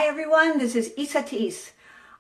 Hi everyone, this is Isa Tis.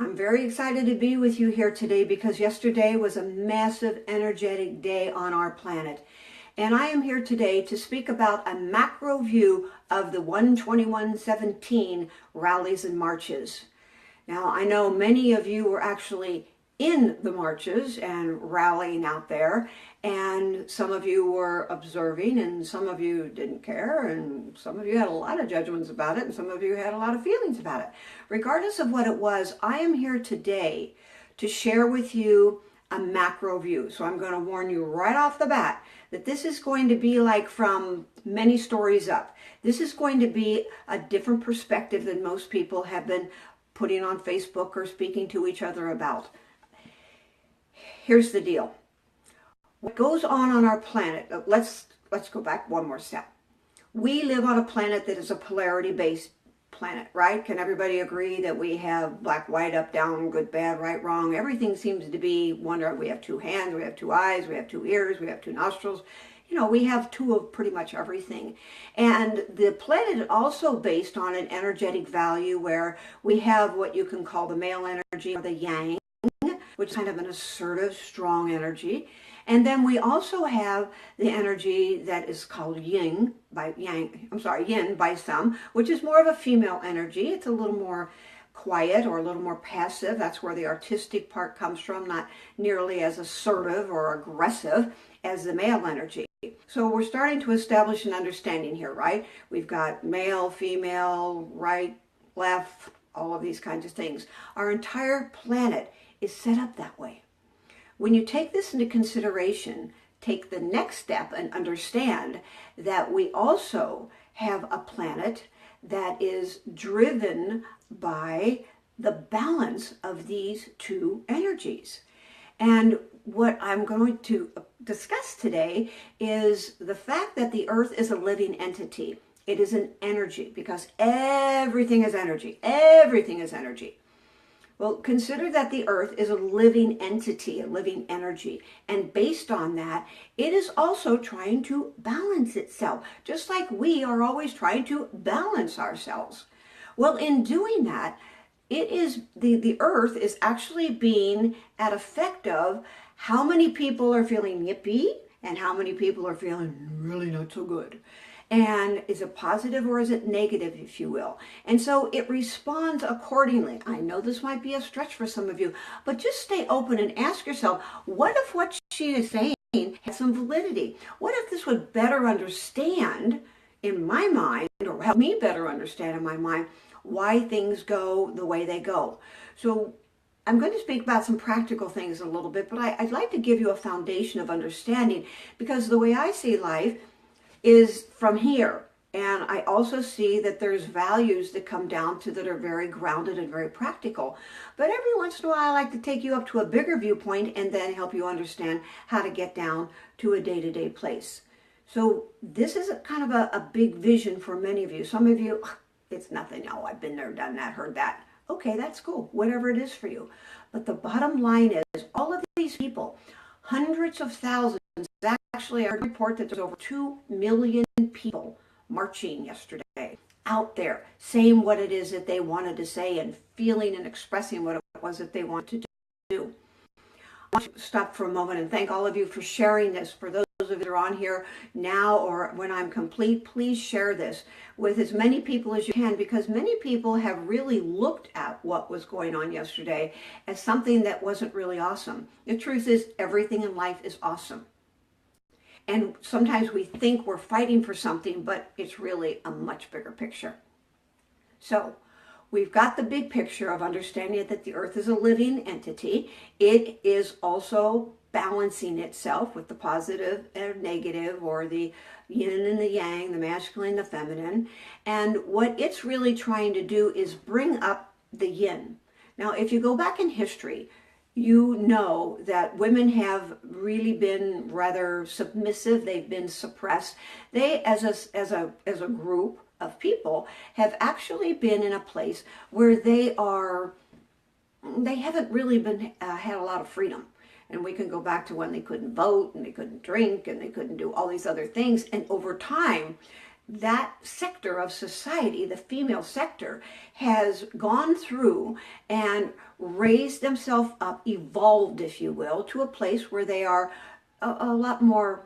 I'm very excited to be with you here today because yesterday was a massive energetic day on our planet. And I am here today to speak about a macro view of the 12117 rallies and marches. Now, I know many of you were actually in the marches and rallying out there, and some of you were observing, and some of you didn't care, and some of you had a lot of judgments about it, and some of you had a lot of feelings about it. Regardless of what it was, I am here today to share with you a macro view. So I'm going to warn you right off the bat that this is going to be like from many stories up. This is going to be a different perspective than most people have been putting on Facebook or speaking to each other about. Here's the deal. What goes on our planet, let's go back one more step. We live on a planet that is a polarity-based planet, right? Can everybody agree that we have black, white, up, down, good, bad, right, wrong? Everything seems to be one. We have two hands, we have two eyes, we have two ears, we have two nostrils. You know, we have two of pretty much everything. And the planet is also based on an energetic value where we have what you can call the male energy or the yang, which is kind of an assertive, strong energy. And then we also have the energy that is called yin by some, which is more of a female energy. It's a little more quiet or a little more passive. That's where the artistic part comes from, not nearly as assertive or aggressive as the male energy. So we're starting to establish an understanding here, right? We've got male, female, right, left, all of these kinds of things. Our entire planet is set up that way. When you take this into consideration, take the next step and understand that we also have a planet that is driven by the balance of these two energies. And what I'm going to discuss today is the fact that the Earth is a living entity. It is an energy because everything is energy. Everything is energy. Well, consider that the Earth is a living entity, a living energy. And based on that, it is also trying to balance itself, just like we are always trying to balance ourselves. Well, in doing that, it is the Earth is actually being at effect of how many people are feeling yippee and how many people are feeling really not so good. And is it positive or is it negative, if you will? And so it responds accordingly. I know this might be a stretch for some of you, but just stay open and ask yourself, what if what she is saying has some validity? What if this would better understand in my mind, or help me better understand in my mind, why things go the way they go? So I'm going to speak about some practical things a little bit, but I'd like to give you a foundation of understanding, because the way I see life is from here. And I also see that there's values that come down to that are very grounded and very practical. But every once in a while, I like to take you up to a bigger viewpoint and then help you understand how to get down to a day-to-day place. So this is kind of a big vision for many of you. Some of you, it's nothing. Oh, I've been there, done that, heard that. Okay, that's cool, whatever it is for you. But the bottom line is all of these people, hundreds of thousands, actually I report that there's over 2 million people marching yesterday out there saying what it is that they wanted to say and feeling and expressing what it was that they wanted to do. I want to stop for a moment and thank all of you for sharing this. For those of you that are on here now or when I'm complete, please share this with as many people as you can, because many people have really looked at what was going on yesterday as something that wasn't really awesome. The truth is, everything in life is awesome. And sometimes we think we're fighting for something, but it's really a much bigger picture. So we've got the big picture of understanding that the Earth is a living entity. It is also balancing itself with the positive and negative, or the yin and the yang, the masculine and the feminine. And what it's really trying to do is bring up the yin. Now, if you go back in history, you know that women have really been rather submissive. They've been suppressed. They, as a group of people, have actually been in a place where they haven't really been had a lot of freedom. And we can go back to when they couldn't vote and they couldn't drink and they couldn't do all these other things. And over time, that sector of society, the female sector, has gone through and raised themselves up, evolved, if you will, to a place where they are a lot more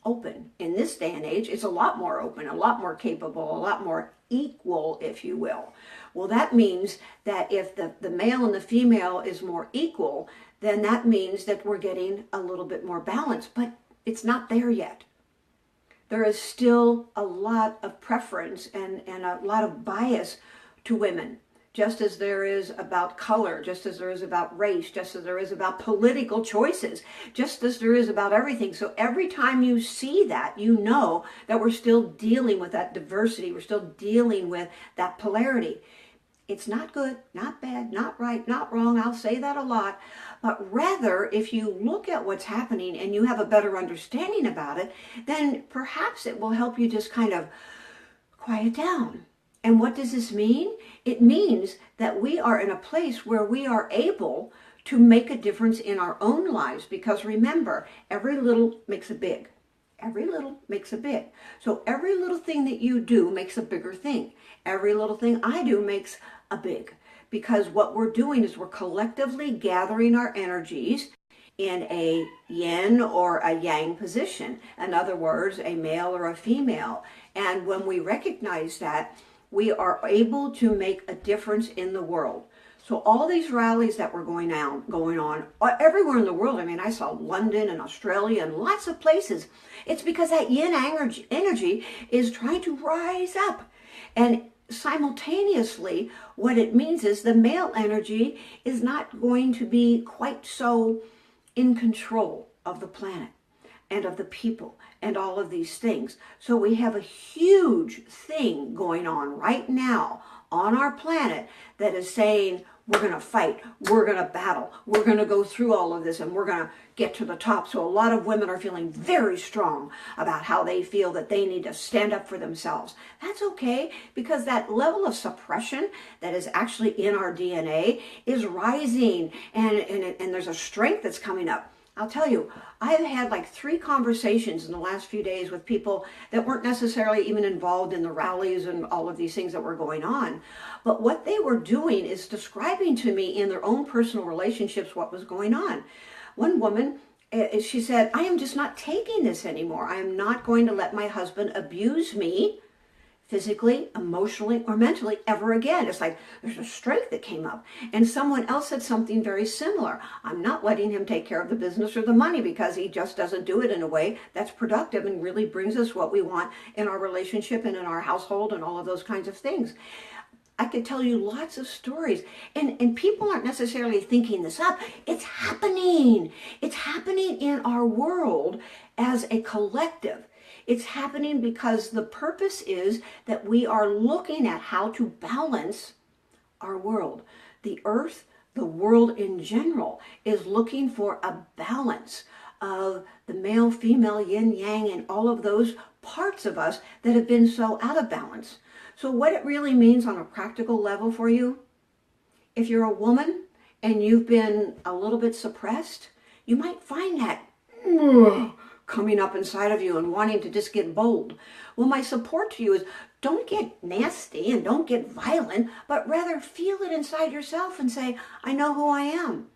open. In this day and age, it's a lot more open, a lot more capable, a lot more equal, if you will. Well, that means that if the male and the female is more equal, then that means that we're getting a little bit more balance, but it's not there yet. There is still a lot of preference and a lot of bias to women, just as there is about color, just as there is about race, just as there is about political choices, just as there is about everything. So every time you see that, you know that we're still dealing with that diversity. We're still dealing with that polarity. It's not good, not bad, not right, not wrong. I'll say that a lot. But rather, if you look at what's happening and you have a better understanding about it, then perhaps it will help you just kind of quiet down. And what does this mean? It means that we are in a place where we are able to make a difference in our own lives. Because remember, every little makes a big. Every little makes a big. So every little thing that you do makes a bigger thing. Every little thing I do makes a big. Because what we're doing is we're collectively gathering our energies in a yin or a yang position. In other words, a male or a female. And when we recognize that, we are able to make a difference in the world. So all these rallies that were going on everywhere in the world. I mean, I saw London and Australia and lots of places. It's because that yin energy is trying to rise up. And simultaneously, what it means is the male energy is not going to be quite so in control of the planet and of the people and all of these things. So we have a huge thing going on right now on our planet that is saying, we're going to fight, we're going to battle, we're going to go through all of this, and we're going to get to the top. So a lot of women are feeling very strong about how they feel that they need to stand up for themselves. That's okay, because that level of suppression that is actually in our DNA is rising, and there's a strength that's coming up. I'll tell you, I've had like 3 conversations in the last few days with people that weren't necessarily even involved in the rallies and all of these things that were going on. But what they were doing is describing to me in their own personal relationships what was going on. One woman, she said, I am just not taking this anymore. I am not going to let my husband abuse me physically, emotionally, or mentally ever again. It's like there's a strength that came up. And someone else said something very similar. I'm not letting him take care of the business or the money because he just doesn't do it in a way that's productive and really brings us what we want in our relationship and in our household and all of those kinds of things. I could tell you lots of stories, and people aren't necessarily thinking this up. It's happening. It's happening in our world as a collective. It's happening because the purpose is that we are looking at how to balance our world. The earth, the world in general, is looking for a balance of the male, female, yin, yang, and all of those parts of us that have been so out of balance. So what it really means on a practical level for you, if you're a woman and you've been a little bit suppressed, you might find that coming up inside of you and wanting to just get bold. Well, my support to you is don't get nasty and don't get violent, but rather feel it inside yourself and say, I know who I am.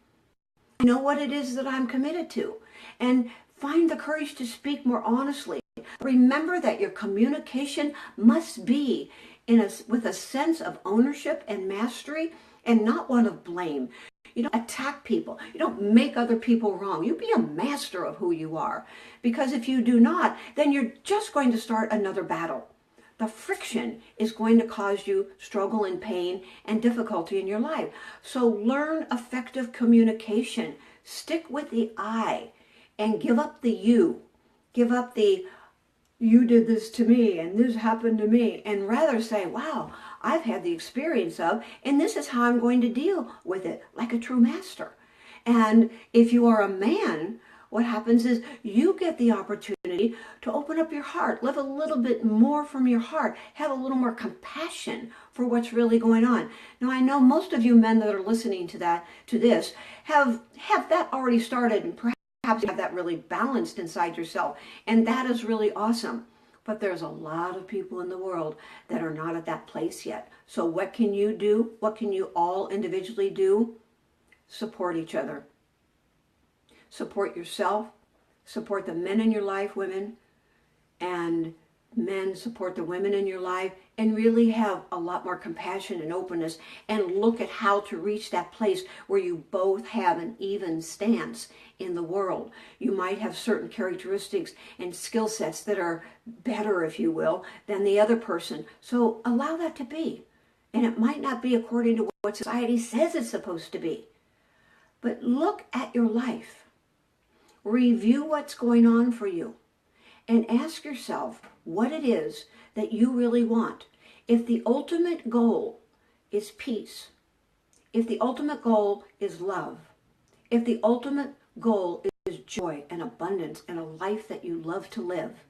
I know what it is that I'm committed to. And find the courage to speak more honestly. Remember that your communication must be with a sense of ownership and mastery and not one of blame. You don't attack people. You don't make other people wrong. You be a master of who you are. Because if you do not, then you're just going to start another battle. The friction is going to cause you struggle and pain and difficulty in your life. So learn effective communication. Stick with the I and give up the you. Give up the you did this to me and this happened to me, and rather say, wow, I've had the experience of, and this is how I'm going to deal with it like a true master. And if you are a man, what happens is you get the opportunity to open up your heart, live a little bit more from your heart, have a little more compassion for what's really going on. Now, I know most of you men that are listening to this, have that already started, and perhaps have that really balanced inside yourself. And that is really awesome. But there's a lot of people in the world that are not at that place yet. So what can you do? What can you all individually do? Support each other. Support yourself. Support the men in your life, women, and men support the women in your life, and really have a lot more compassion and openness, and look at how to reach that place where you both have an even stance in the world. You might have certain characteristics and skill sets that are better, if you will, than the other person. So allow that to be. And it might not be according to what society says it's supposed to be. But look at your life. Review what's going on for you. And ask yourself what it is that you really want. If the ultimate goal is peace, if the ultimate goal is love, if the ultimate goal is joy and abundance and a life that you love to live,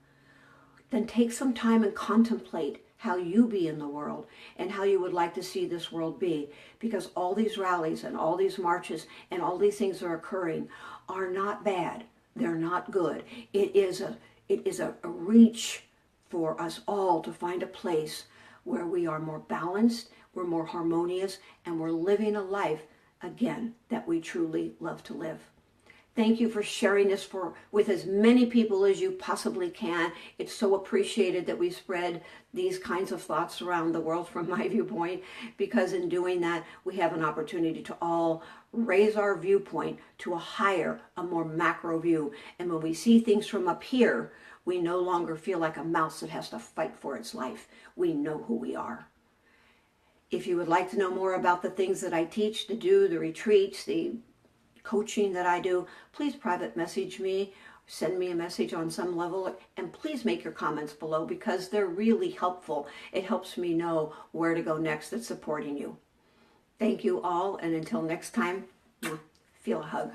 then take some time and contemplate how you be in the world and how you would like to see this world be. Because all these rallies and all these marches and all these things that are occurring are not bad. They're not good. It is a reach for us all to find a place where we are more balanced, we're more harmonious, and we're living a life, again, that we truly love to live. Thank you for sharing this with as many people as you possibly can. It's so appreciated that we spread these kinds of thoughts around the world from my viewpoint, because in doing that, we have an opportunity to all raise our viewpoint to a higher, a more macro view. And when we see things from up here, we no longer feel like a mouse that has to fight for its life. We know who we are. If you would like to know more about the things that I teach to do, the retreats, the coaching that I do, please private message me, send me a message on some level, and please make your comments below, because they're really helpful. It helps me know where to go next that's supporting you. Thank you all, and until next time, feel a hug.